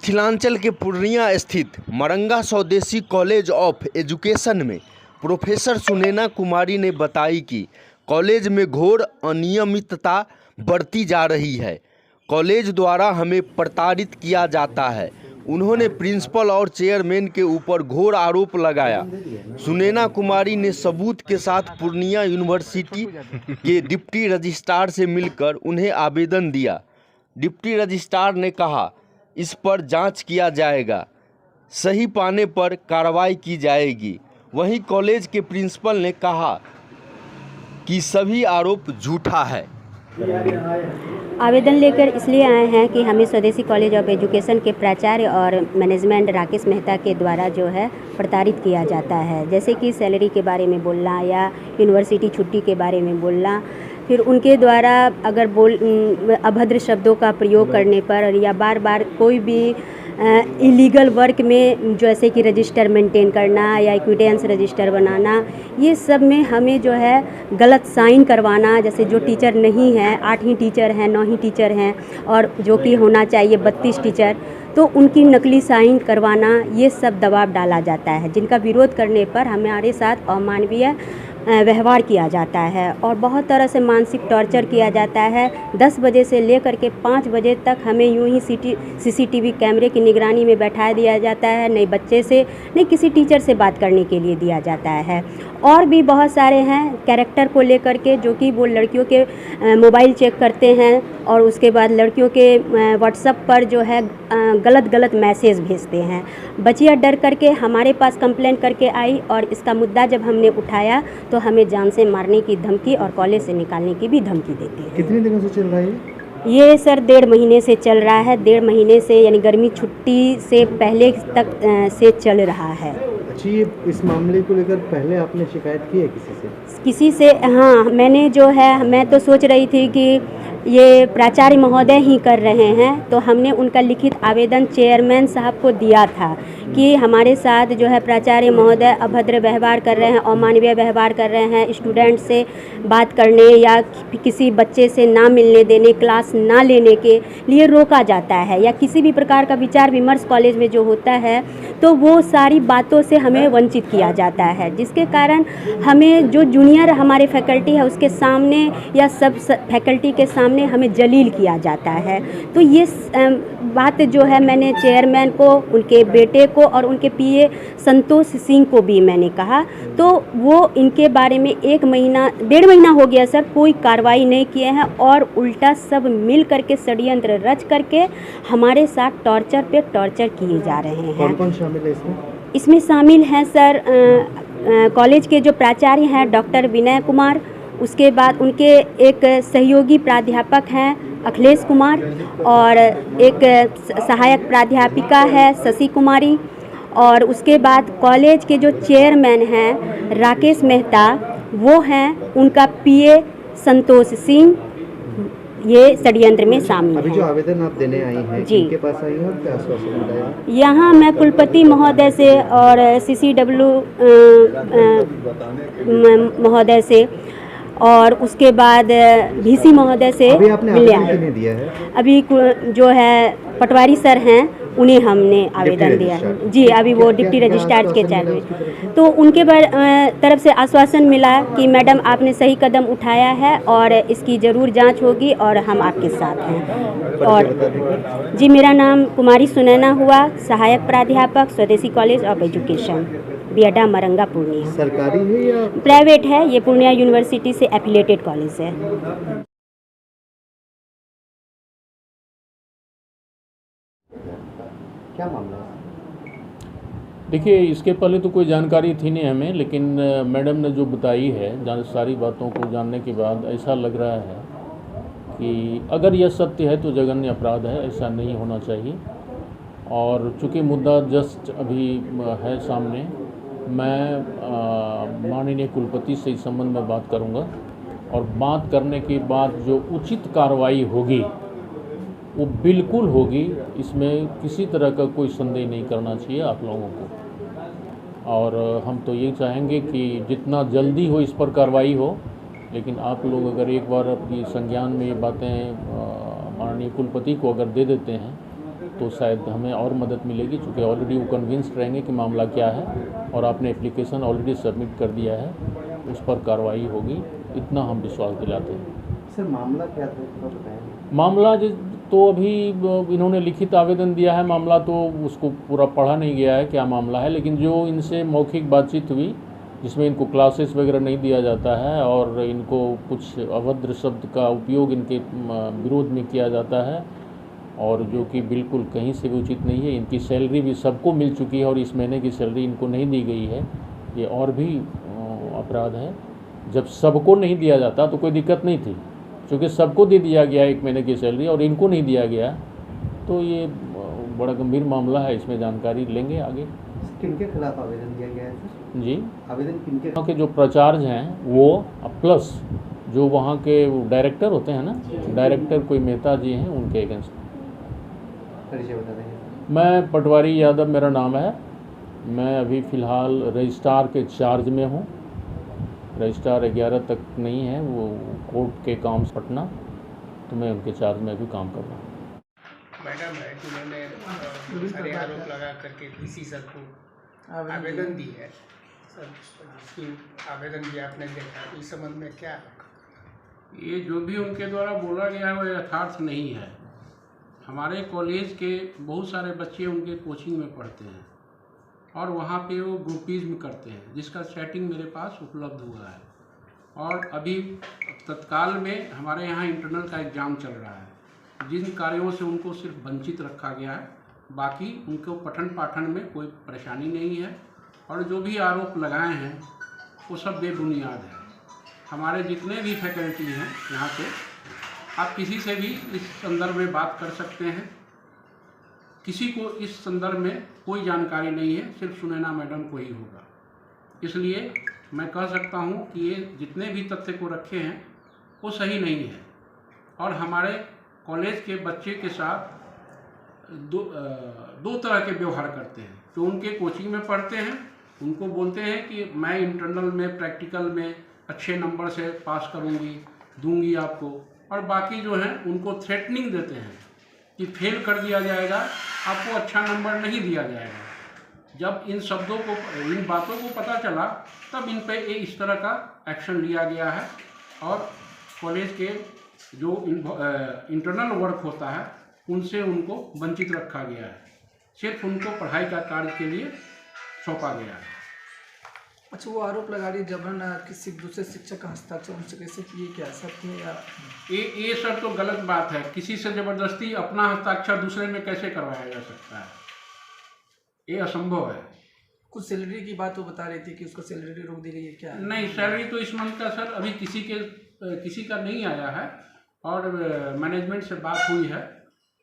मिथिलांचल के पूर्णिया स्थित मरंगा स्वदेशी कॉलेज ऑफ एजुकेशन में प्रोफेसर सुनैना कुमारी ने बताई कि कॉलेज में घोर अनियमितता बढ़ती जा रही है। कॉलेज द्वारा हमें प्रताड़ित किया जाता है। उन्होंने प्रिंसिपल और चेयरमैन के ऊपर घोर आरोप लगाया। सुनैना कुमारी ने सबूत के साथ पूर्णिया यूनिवर्सिटी के डिप्टी रजिस्ट्रार से मिलकर उन्हें आवेदन दिया। डिप्टी रजिस्ट्रार ने कहा, इस पर जांच किया जाएगा, सही पाने पर कार्रवाई की जाएगी। वहीं कॉलेज के प्रिंसिपल ने कहा कि सभी आरोप झूठा है। आवेदन लेकर इसलिए आए हैं कि हमें स्वदेशी कॉलेज ऑफ एजुकेशन के प्राचार्य और मैनेजमेंट राकेश मेहता के द्वारा जो है प्रताड़ित किया जाता है। जैसे कि सैलरी के बारे में बोलना या यूनिवर्सिटी छुट्टी के बारे में बोलना, फिर उनके द्वारा अगर अभद्र शब्दों का प्रयोग करने पर या बार बार कोई भी इलीगल वर्क में जैसे कि रजिस्टर मेंटेन करना या इक्विडेंस रजिस्टर बनाना, ये सब में हमें जो है गलत साइन करवाना। जैसे जो टीचर नहीं है, 8 ही टीचर हैं, 9 ही टीचर हैं और जो कि होना चाहिए 32 टीचर, तो उनकी नकली साइन करवाना, ये सब दबाव डाला जाता है, जिनका विरोध करने पर हमारे साथ अमानवीय व्यवहार किया जाता है और बहुत तरह से मानसिक टॉर्चर किया जाता है। 10 बजे से लेकर के 5 बजे तक हमें यूं ही CCTV कैमरे की निगरानी में बैठा दिया जाता है। नहीं बच्चे से, नहीं किसी टीचर से बात करने के लिए दिया जाता है। और भी बहुत सारे हैं कैरेक्टर को लेकर के, जो कि वो लड़कियों के मोबाइल चेक करते हैं और उसके बाद लड़कियों के व्हाट्सएप पर जो है गलत मैसेज भेजते हैं। बच्चियाँ डर करके हमारे पास कंप्लेंट करके आई और इसका मुद्दा जब हमने उठाया तो हमें जान से मारने की धमकी और कॉलेज से निकालने की भी धमकी देते हैं। कितने दिनों से चल रहा है ये सर 1.5 महीने से चल रहा है। 1.5 महीने से यानी गर्मी छुट्टी से पहले तक से चल रहा है। अच्छा, ये इस मामले को लेकर पहले आपने शिकायत की है किसी से? हाँ, मैंने जो है, मैं तो सोच रही थी कि ये प्राचार्य महोदय ही कर रहे हैं, तो हमने उनका लिखित आवेदन चेयरमैन साहब को दिया था कि हमारे साथ जो है प्राचार्य महोदय अभद्र व्यवहार कर रहे हैं, अमानवीय व्यवहार कर रहे हैं, स्टूडेंट से बात करने या किसी बच्चे से ना मिलने देने, क्लास ना लेने के लिए रोका जाता है, या किसी भी प्रकार का विचार विमर्श कॉलेज में जो होता है तो वो सारी बातों से हमें वंचित किया जाता है, जिसके कारण हमें जो जूनियर हमारे फैकल्टी है उसके सामने या सब फैकल्टी के सामने हमें जलील किया जाता है। तो ये बात जो है मैंने चेयरमैन को, उनके बेटे को और उनके PA संतोष सिंह को भी मैंने कहा, तो वो इनके बारे में 1 महीना 1.5 महीना हो गया सर, कोई कार्रवाई नहीं किए हैं और उल्टा सब मिल करके षड्यंत्र रच करके हमारे साथ टॉर्चर पे टॉर्चर किए जा रहे हैं। कौन-कौन शामिल है इसमें? इसमें शामिल हैं सर कॉलेज के जो प्राचार्य हैं डॉक्टर विनय कुमार, उसके बाद उनके एक सहयोगी प्राध्यापक हैं अखिलेश कुमार और एक सहायक प्राध्यापिका है शशि कुमारी, और उसके बाद कॉलेज के जो चेयरमैन हैं राकेश मेहता, वो हैं उनका PA संतोष सिंह, ये षड्यंत्र में शामिल हैं। अभी जो आवेदन आप देने आई हैं, किनके पास आई हैं और क्या आश्वासन मिला? यहाँ मैं कुलपति महोदय से और CCW महोदय से और उसके बाद VC महोदय से दिया है। अभी जो है पटवारी सर हैं, उन्हें हमने आवेदन दिया है जी। अभी वो डिप्टी रजिस्ट्रार के चेयरमैन, तो उनके तरफ से आश्वासन मिला कि मैडम आपने सही कदम उठाया है और इसकी ज़रूर जांच होगी और हम आपके साथ हैं। और जी, मेरा नाम कुमारी सुनैना हुआ, सहायक प्राध्यापक स्वदेशी college of education, BIADA Maranga, Purnia. सरकारी है या प्राइवेट है? ये पूर्णिया यूनिवर्सिटी से एफिलिएटेड कॉलेज है। क्या मामला है? देखिए, इसके पहले तो कोई जानकारी थी नहीं हमें, लेकिन मैडम ने जो बताई है, सारी बातों को जानने के बाद ऐसा लग रहा है कि अगर यह सत्य है तो जघन्य अपराध है, ऐसा नहीं होना चाहिए। और चूँकि मुद्दा जस्ट अभी है सामने, मैं माननीय कुलपति से इस संबंध में बात करूंगा और बात करने के बाद जो उचित कार्रवाई होगी वो बिल्कुल होगी, इसमें किसी तरह का कोई संदेह नहीं करना चाहिए आप लोगों को। और हम तो ये चाहेंगे कि जितना जल्दी हो इस पर कार्रवाई हो, लेकिन आप लोग अगर एक बार अपनी संज्ञान में ये बातें माननीय कुलपति को अगर दे देते हैं तो शायद हमें और मदद मिलेगी, चूँकि ऑलरेडी वो कन्विंस्ड रहेंगे कि मामला क्या है और आपने एप्लीकेशन ऑलरेडी सबमिट कर दिया है, उस पर कार्रवाई होगी, इतना हम विश्वास दिलाते हैं। सर मामला क्या था थोड़ा बताएं। मामला तो अभी इन्होंने लिखित आवेदन दिया है, मामला तो उसको पूरा पढ़ा नहीं गया है क्या मामला है, लेकिन जो इनसे मौखिक बातचीत हुई जिसमें इनको क्लासेस वगैरह नहीं दिया जाता है और इनको कुछ अभद्र शब्द का उपयोग इनके विरोध में किया जाता है और जो कि बिल्कुल कहीं से भी उचित नहीं है। इनकी सैलरी भी सबको मिल चुकी है और इस महीने की सैलरी इनको नहीं दी गई है, ये और भी अपराध है। जब सबको नहीं दिया जाता तो कोई दिक्कत नहीं थी, क्योंकि सबको दे दिया गया 1 महीने की सैलरी और इनको नहीं दिया गया, तो ये बड़ा गंभीर मामला है, इसमें जानकारी लेंगे आगे। किनके खिलाफ आवेदन दिया गया है सर? जी, आवेदन किनके? वहाँ के जो प्राचार्य हैं वो प्लस जो वहाँ के डायरेक्टर होते हैं ना, डायरेक्टर कोई मेहता जी हैं, उनके अगेंस्ट। परिचय बता देंगे। मैं पटवारी यादव मेरा नाम है, मैं अभी फ़िलहाल रजिस्ट्रार के चार्ज में हूँ। रजिस्ट्रार 11 तक नहीं है, वो कोर्ट के काम से पटना, तो मैं उनके चार्ज में भी काम कर रहा हूँ। मैडम है जिन्होंने बहुत सारे आरोप लगा करके किसी सर को आवेदन दी है सर, उसकी आवेदन भी आपने देखा, इस संबंध में क्या है? ये जो भी उनके द्वारा बोला गया है वो यथार्थ नहीं है। हमारे कॉलेज के बहुत सारे बच्चे उनके कोचिंग में पढ़ते हैं और वहाँ पे वो ग्रुपिज्म करते हैं, जिसका सेटिंग मेरे पास उपलब्ध हुआ है। और अभी तत्काल में हमारे यहाँ इंटरनल का एग्ज़ाम चल रहा है, जिन कार्यों से उनको सिर्फ वंचित रखा गया है, बाकी उनको पठन पाठन में कोई परेशानी नहीं है। और जो भी आरोप लगाए हैं वो सब बेबुनियाद है। हमारे जितने भी फैकल्टी हैं यहाँ पे, आप किसी से भी इस संदर्भ में बात कर सकते हैं। किसी को इस संदर्भ में कोई जानकारी नहीं है, सिर्फ सुनैना मैडम को ही होगा। इसलिए मैं कह सकता हूँ कि ये जितने भी तथ्य को रखे हैं वो सही नहीं है। और हमारे कॉलेज के बच्चे के साथ दो तरह के व्यवहार करते हैं। जो उनके कोचिंग में पढ़ते हैं उनको बोलते हैं कि मैं इंटरनल में प्रैक्टिकल में अच्छे नंबर से पास दूंगी आपको, और बाकी जो हैं उनको थ्रेटनिंग देते हैं कि फेल कर दिया जाएगा, आपको अच्छा नंबर नहीं दिया जाएगा। जब इन शब्दों को, इन बातों को पता चला, तब इन पे इस तरह का एक्शन लिया गया है और कॉलेज के जो इंटरनल वर्क होता है उनसे उनको वंचित रखा गया है। सिर्फ उनको पढ़ाई का कार्य के लिए सौंपा गया है। अच्छा, वो आरोप लगा रही जबरन किसी दूसरे शिक्षक का हस्ताक्षर उनसे कैसे किए, क्या सत्य है या? ये सर तो गलत बात है। किसी से ज़बरदस्ती अपना हस्ताक्षर दूसरे में कैसे करवाया जा सकता है? ये असंभव है। कुछ सैलरी की बात वो बता रही थी कि उसको सैलरी रोक दी गई है, क्या? नहीं, सैलरी तो इस मंथ का सर अभी किसी का नहीं आया है और मैनेजमेंट से बात हुई है।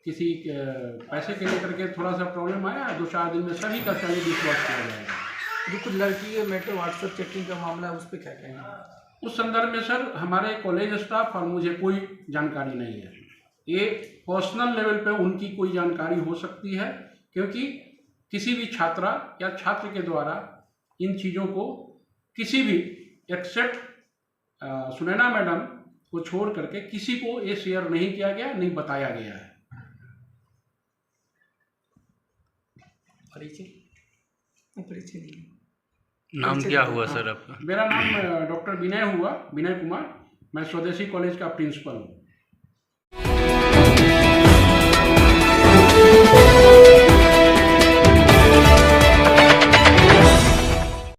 किसी पैसे के लेकर के थोड़ा सा प्रॉब्लम आया है, 2-4 दिन में सभी का सैलरी डिस्बर्स किया जाएगा। जो कुछ लड़की के मैटर व्हाट्सएप चैटिंग का मामला है, उस पर क्या कहेंगे? उस संदर्भ में सर हमारे कॉलेज स्टाफ और मुझे कोई जानकारी नहीं है। ये पर्सनल लेवल पे उनकी कोई जानकारी हो सकती है, क्योंकि किसी भी छात्रा या छात्र के द्वारा इन चीज़ों को किसी भी एक्सेप्ट सुनैना मैडम को छोड़ करके किसी को ये शेयर नहीं किया गया, नहीं बताया गया है। परिचय नहीं। नाम क्या हुआ सर आपका? मेरा नाम डॉक्टर विनय कुमार, मैं स्वदेशी कॉलेज का प्रिंसिपल हूँ।